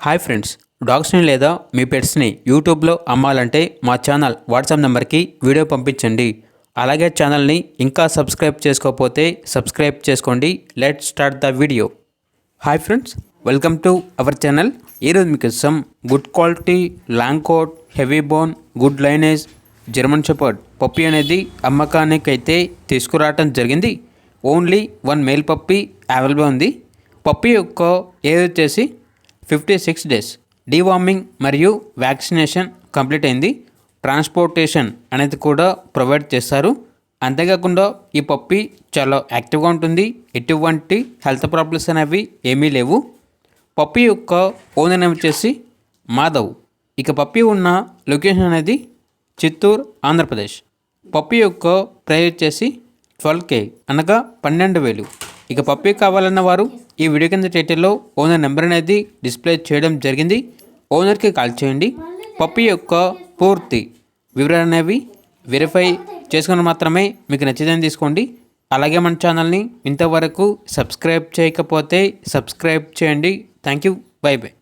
Hi friends, డాగ్స్ని లేదా మీ పెట్స్ని యూట్యూబ్లో అమ్మాలంటే మా ఛానల్ వాట్సాప్ నెంబర్కి వీడియో పంపించండి. అలాగే ఛానల్ని ఇంకా సబ్స్క్రైబ్ చేసుకోకపోతే సబ్స్క్రైబ్ చేసుకోండి. Let start the video. Hi friends, welcome to our channel. ఈరోజు మీకు some good quality long coat, heavy bone, good lineage German shepherd puppy అనేది అమ్మకానికి అయితే తీసుకురావటం జరిగింది. ఓన్లీ 1 మేల్ పప్పీ అవైలబుల్ ఉంది. పప్పీ యొక్క ఏజ్ వచ్చేసి 56 డేస్. డీవార్మింగ్ మరియు వ్యాక్సినేషన్ కంప్లీట్ అయింది. ట్రాన్స్పోర్టేషన్ అనేది కూడా ప్రొవైడ్ చేస్తారు. అంతేకాకుండా ఈ పప్పీ చాలా యాక్టివ్గా ఉంటుంది. ఎటువంటి హెల్త్ ప్రాబ్లమ్స్ అనేవి ఏమీ లేవు. పప్పీ యొక్క ఓనర్ నేమ్ వచ్చేసి మాధవ్. ఇక పప్పీ ఉన్న లొకేషన్ అనేది చిత్తూరు, ఆంధ్రప్రదేశ్. పప్పీ యొక్క ప్రైస్ వచ్చేసి 12K అనగా 12,000. ఇక పప్పీ కావాలన్న వారు ఈ వీడియో కింద టైటిల్లో ఓనర్ నెంబర్ అనేది డిస్ప్లే చేయడం జరిగింది. ఓనర్కి కాల్ చేయండి. పప్పీ యొక్క పూర్తి వివరాలు అనేవి వెరిఫై చేసుకుని మాత్రమే మీకు నచ్చిదని తీసుకోండి. అలాగే మన ఛానల్ని ఇంతవరకు సబ్స్క్రైబ్ చేయకపోతే సబ్స్క్రైబ్ చేయండి. Thank you. By by.